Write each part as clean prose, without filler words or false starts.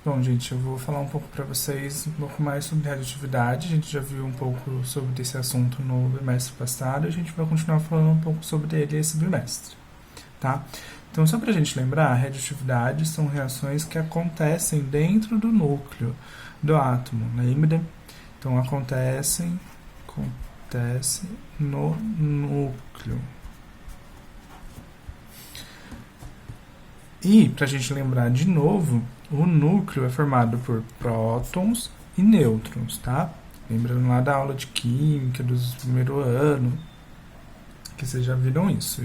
Bom, gente, eu vou falar um pouco para vocês um pouco mais sobre radioatividade. A gente já viu um pouco sobre esse assunto no bimestre passado e a gente vai continuar falando um pouco sobre ele esse bimestre, tá? Então, só para a gente lembrar, radioatividade são reações que acontecem dentro do núcleo do átomo, lembra? Então, acontece no núcleo. E, para a gente lembrar de novo, o núcleo é formado por prótons e nêutrons, tá? Lembrando lá da aula de química, do primeiro ano, que vocês já viram isso.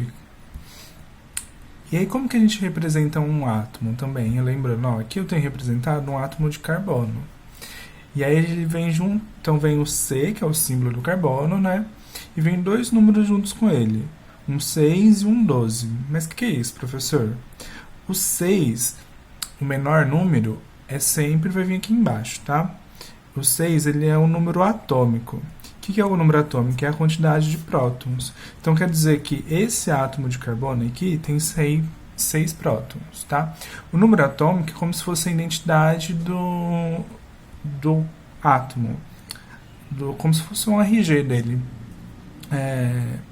E aí, como que a gente representa um átomo também? Lembrando, ó, aqui eu tenho representado um átomo de carbono. E aí ele vem junto, então vem o C, que é o símbolo do carbono, né? E vem dois números juntos com ele, um 6 e um 12. Mas o que é isso, professor? O 6, o menor número, sempre vai vir aqui embaixo, tá? O 6, ele é um número atômico. O que é o número atômico? É a quantidade de prótons. Então, quer dizer que esse átomo de carbono aqui tem 6 prótons, tá? O número atômico é como se fosse a identidade do átomo, como se fosse um RG dele.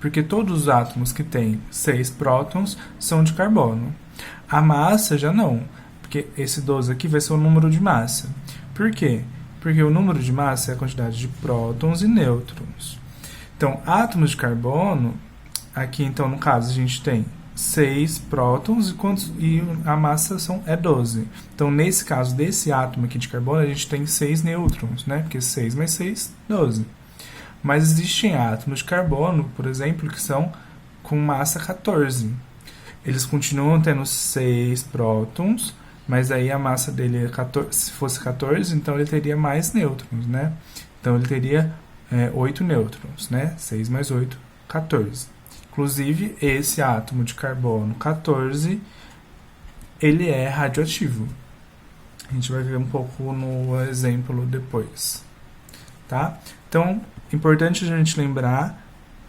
Porque todos os átomos que têm 6 prótons são de carbono. A massa já não, porque esse 12 aqui vai ser o número de massa. Por quê? Porque o número de massa é a quantidade de prótons e nêutrons. Então, átomos de carbono, aqui então no caso a gente tem 6 prótons e a massa é 12. Então, nesse caso desse átomo aqui de carbono, a gente tem 6 nêutrons, né? Porque 6 mais 6, 12. Mas existem átomos de carbono, por exemplo, que são com massa 14. Eles continuam tendo 6 prótons, mas aí a massa dele é 14, se fosse 14, então ele teria mais nêutrons, né? Então ele teria 8 nêutrons, né? 6 mais 8, 14. Inclusive, esse átomo de carbono 14, ele é radioativo. A gente vai ver um pouco no exemplo depois, tá? Então, importante a gente lembrar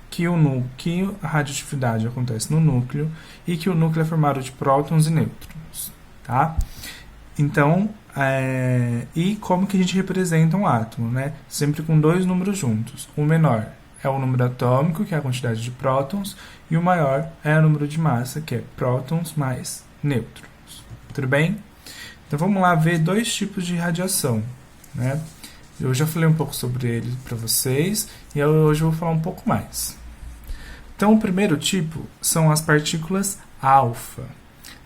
que a radioatividade acontece no núcleo e que o núcleo é formado de prótons e nêutrons, tá? Então, e como que a gente representa um átomo, né? Sempre com dois números juntos. O menor é o número atômico, que é a quantidade de prótons, e o maior é o número de massa, que é prótons mais nêutrons. Tudo bem? Então, vamos lá ver dois tipos de radiação, né? Eu já falei um pouco sobre ele para vocês, e hoje eu vou falar um pouco mais. Então, o primeiro tipo são as partículas alfa.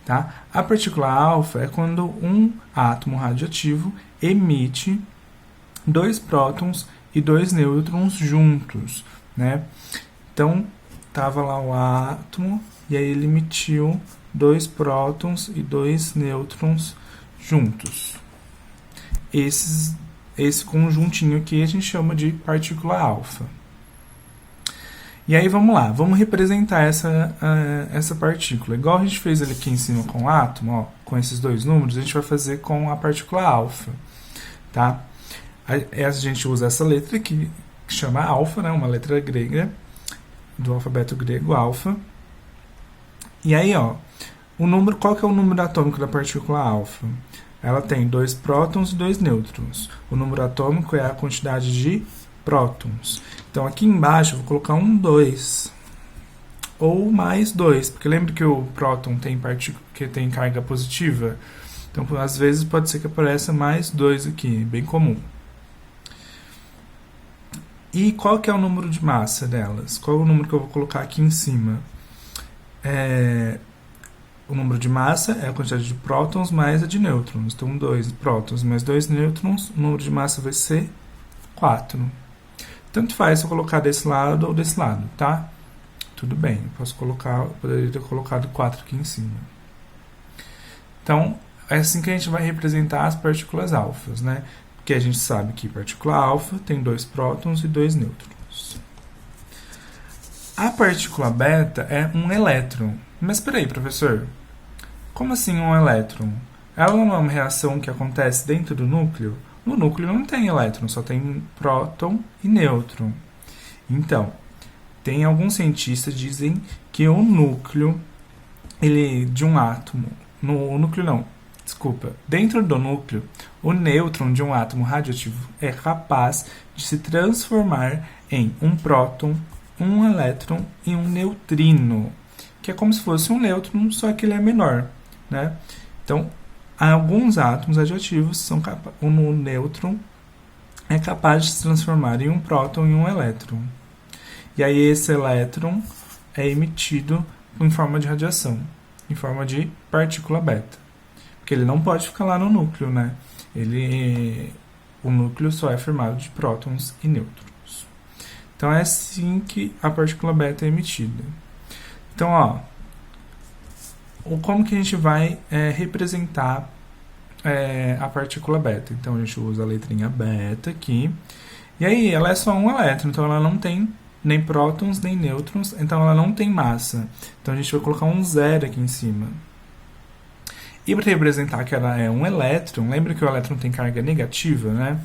Tá? A partícula alfa é quando um átomo radioativo emite 2 prótons e 2 nêutrons juntos, né? Então, estava lá o átomo e aí ele emitiu 2 prótons e 2 nêutrons juntos. Esse conjuntinho aqui a gente chama de partícula alfa. E aí vamos lá, vamos representar essa partícula. Igual a gente fez ali aqui em cima com o átomo, ó, com esses dois números, a gente vai fazer com a partícula alfa, tá? A gente usa essa letra aqui, que chama alfa, né, uma letra grega, do alfabeto grego, alfa. E aí, ó, qual que é o número atômico da partícula alfa? Ela tem 2 prótons e 2 nêutrons. O número atômico é a quantidade de prótons. Então, aqui embaixo eu vou colocar um 2 ou mais 2, porque lembra que o próton tem carga positiva? Então, às vezes pode ser que apareça mais 2 aqui, bem comum. E qual que é o número de massa delas? Qual é o número que eu vou colocar aqui em cima? O número de massa é a quantidade de prótons mais a de nêutrons. Então, 2 prótons mais 2 nêutrons, o número de massa vai ser 4. Tanto faz se eu colocar desse lado ou desse lado, tá? Tudo bem, poderia ter colocado 4 aqui em cima. Então, é assim que a gente vai representar as partículas alfas, né? Porque a gente sabe que partícula alfa tem 2 prótons e 2 nêutrons. A partícula beta é um elétron. Mas espera aí, professor. Como assim um elétron? Ela não é uma reação que acontece dentro do núcleo? No núcleo não tem elétron, só tem próton e nêutron. Então, tem alguns cientistas que dizem que o núcleo de um átomo, dentro do núcleo, O nêutron de um átomo radioativo é capaz de se transformar em um próton, um elétron e um neutrino, que é como se fosse um nêutron, só que ele é menor, né? Então, alguns átomos radioativos são o nêutron é capaz de se transformar em um próton e um elétron. E aí esse elétron é emitido em forma de radiação, em forma de partícula beta. Porque ele não pode ficar lá no núcleo, né? O núcleo só é formado de prótons e nêutrons. Então é assim que a partícula beta é emitida. Então, ó, como que a gente vai representar a partícula beta? Então a gente usa a letrinha beta aqui. E aí ela é só um elétron, então ela não tem nem prótons nem nêutrons, então ela não tem massa. Então a gente vai colocar um zero aqui em cima. E para representar que ela é um elétron, lembra que o elétron tem carga negativa, né?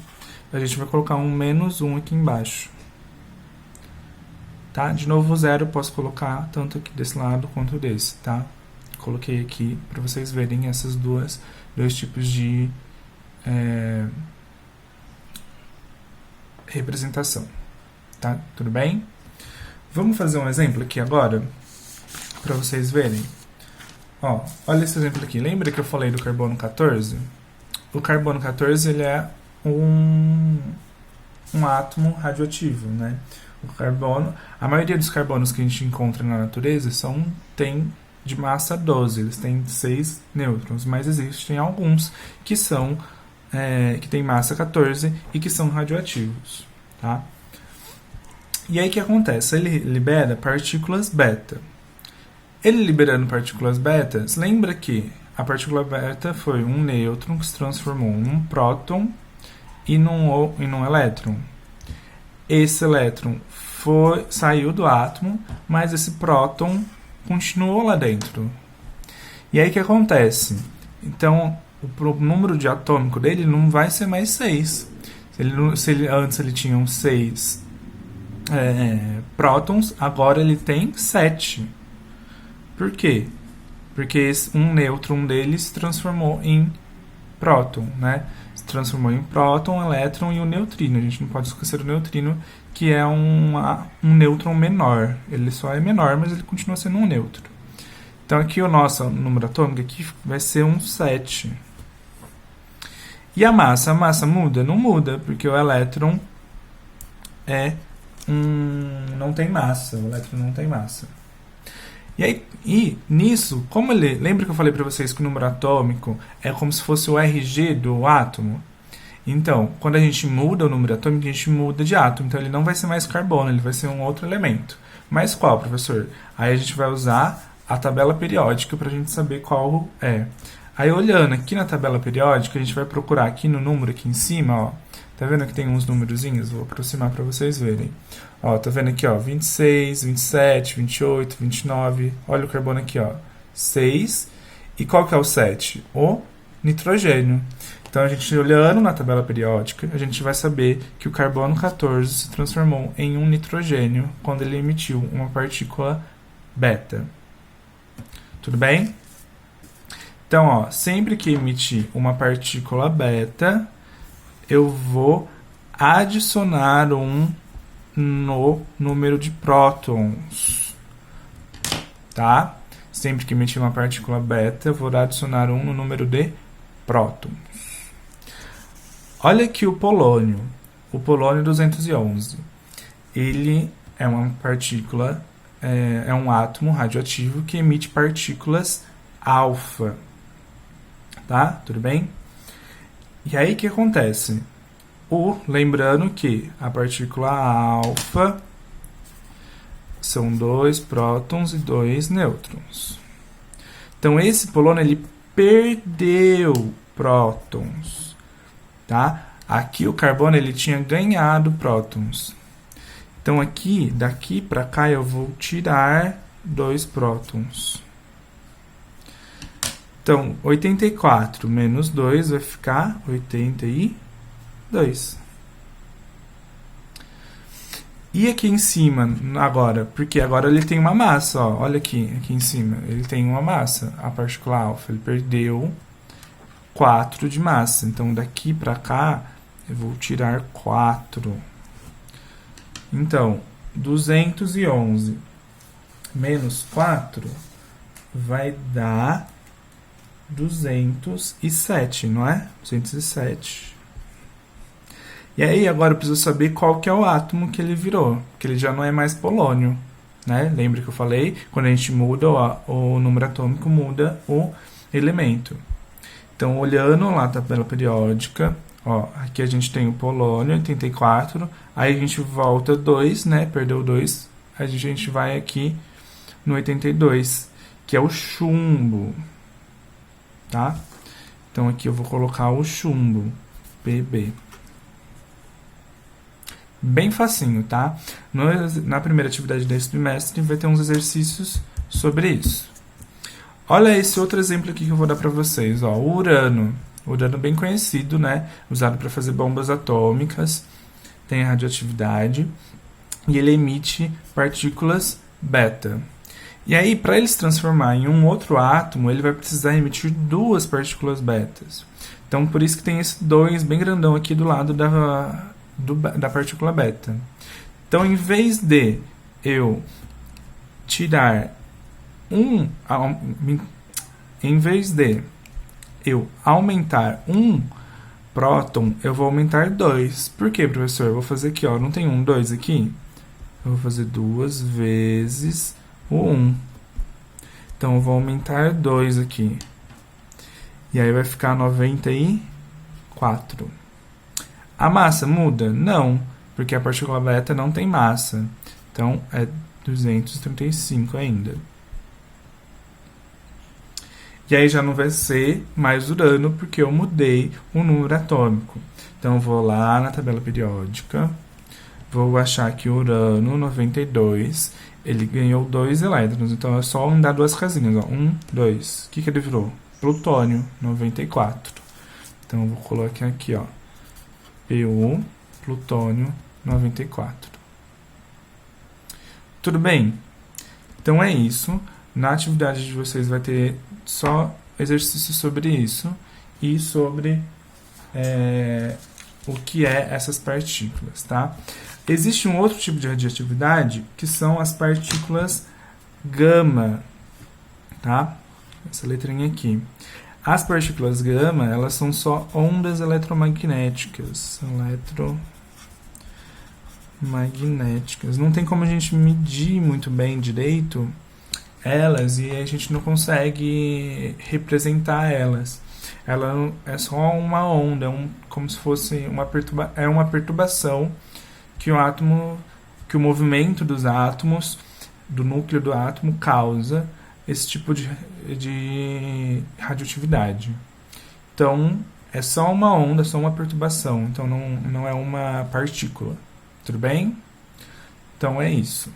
A gente vai colocar um menos 1 aqui embaixo. Tá? De novo, o zero eu posso colocar tanto aqui desse lado quanto desse, tá? Coloquei aqui para vocês verem esses dois tipos de representação. Tá? Tudo bem? Vamos fazer um exemplo aqui agora para vocês verem. Ó, olha esse exemplo aqui. Lembra que eu falei do carbono 14? O carbono 14 ele é um átomo radioativo, né? O carbono, a maioria dos carbonos que a gente encontra na natureza tem de massa 12, eles têm 6 nêutrons, mas existem alguns que são que têm massa 14 e que são radioativos, tá? E aí o que acontece? Ele libera partículas beta. Ele liberando partículas beta, lembra que a partícula beta foi um nêutron que se transformou em um próton e num elétron. Esse elétron saiu do átomo, mas esse próton continuou lá dentro. E aí o que acontece? Então, o número de atômico dele não vai ser mais 6. Antes ele tinha 6 prótons, agora ele tem 7. Por quê? Porque um nêutron dele se transformou em próton, né? Se transformou em próton, elétron e um neutrino. A gente não pode esquecer o neutrino, que é um nêutron menor. Ele só é menor, mas ele continua sendo um nêutron. Então aqui o nosso número atômico aqui vai ser um 7. E a massa? A massa muda? Não muda, porque o elétron não tem massa. O elétron não tem massa. E nisso, como lembra que eu falei para vocês que o número atômico é como se fosse o RG do átomo? Então, quando a gente muda o número atômico, a gente muda de átomo. Então, ele não vai ser mais carbono, ele vai ser um outro elemento. Mas qual, professor? Aí a gente vai usar a tabela periódica para a gente saber qual é. Aí, olhando aqui na tabela periódica, a gente vai procurar aqui no número aqui em cima, ó. Tá vendo que tem uns númerozinhos? Vou aproximar para vocês verem. Ó, tá vendo aqui, ó, 26, 27, 28, 29. Olha o carbono aqui, ó, 6. E qual que é o 7? O nitrogênio. Então, a gente olhando na tabela periódica, a gente vai saber que o carbono 14 se transformou em um nitrogênio quando ele emitiu uma partícula beta. Tudo bem? Então, ó, sempre que emitir uma partícula beta, eu vou adicionar um no número de prótons, tá? Sempre que emitir uma partícula beta, eu vou adicionar um no número de prótons. Olha aqui o polônio 211. Ele é uma partícula, é um átomo radioativo que emite partículas alfa, tá? Tudo bem? E aí o que acontece? Lembrando que a partícula alfa são 2 prótons e 2 nêutrons. Então esse polônio ele perdeu prótons, tá? Aqui o carbono ele tinha ganhado prótons. Então aqui, daqui para cá eu vou tirar 2 prótons. Então, 84 menos 2 vai ficar 82. E aqui em cima, agora, porque agora ele tem uma massa, ó, olha aqui em cima, ele tem uma massa, a partícula alfa, ele perdeu 4 de massa. Então, daqui para cá, eu vou tirar 4. Então, 211 menos 4 vai dar 207, não é? 207. E aí, agora eu preciso saber qual que é o átomo que ele virou, porque ele já não é mais polônio, né? Lembra que eu falei? Quando a gente muda o número atômico, muda o elemento. Então, olhando lá a tabela periódica, ó, aqui a gente tem o polônio, 84, aí a gente volta 2, né? Perdeu 2, aí a gente vai aqui no 82, que é o chumbo, tá? Então, aqui eu vou colocar o chumbo, Pb. Bem facinho, tá? Na primeira atividade desse trimestre vai ter uns exercícios sobre isso. Olha esse outro exemplo aqui que eu vou dar para vocês, ó, o urano. O urano bem conhecido, né? Usado para fazer bombas atômicas, tem radioatividade e ele emite partículas beta. E aí, para ele se transformar em um outro átomo, ele vai precisar emitir 2 partículas betas. Então, por isso que tem esse 2 bem grandão aqui do lado da partícula beta. Então, em vez de eu tirar em vez de eu aumentar um próton, eu vou aumentar 2. Por quê, professor? Eu vou fazer aqui, ó, não tem 2 aqui? Eu vou fazer 2 vezes o 1. Então, eu vou aumentar 2 aqui. E aí vai ficar 94. A massa muda? Não, porque a partícula beta não tem massa. Então, é 235 ainda. E aí já não vai ser mais urano, porque eu mudei o número atômico. Então, eu vou lá na tabela periódica, vou achar que o urano 92, ele ganhou 2 elétrons. Então, é só andar 2 casinhas. Ó. 1, 2. O que ele virou? Plutônio, 94. Então, eu vou colocar aqui, ó. Pu, plutônio, 94. Tudo bem? Então, é isso. Na atividade de vocês vai ter só exercício sobre isso e sobre o que é essas partículas, tá? Existe um outro tipo de radioatividade que são as partículas gama, tá? Essa letrinha aqui. As partículas gama, elas são só ondas eletromagnéticas. Eletromagnéticas. Não tem como a gente medir muito bem direito elas e a gente não consegue representar elas. Ela é só uma onda, como se fosse uma perturbação que o movimento dos átomos, do núcleo do átomo, causa esse tipo de radioatividade. Então, é só uma onda, só uma perturbação. Então, não é uma partícula. Tudo bem? Então, é isso.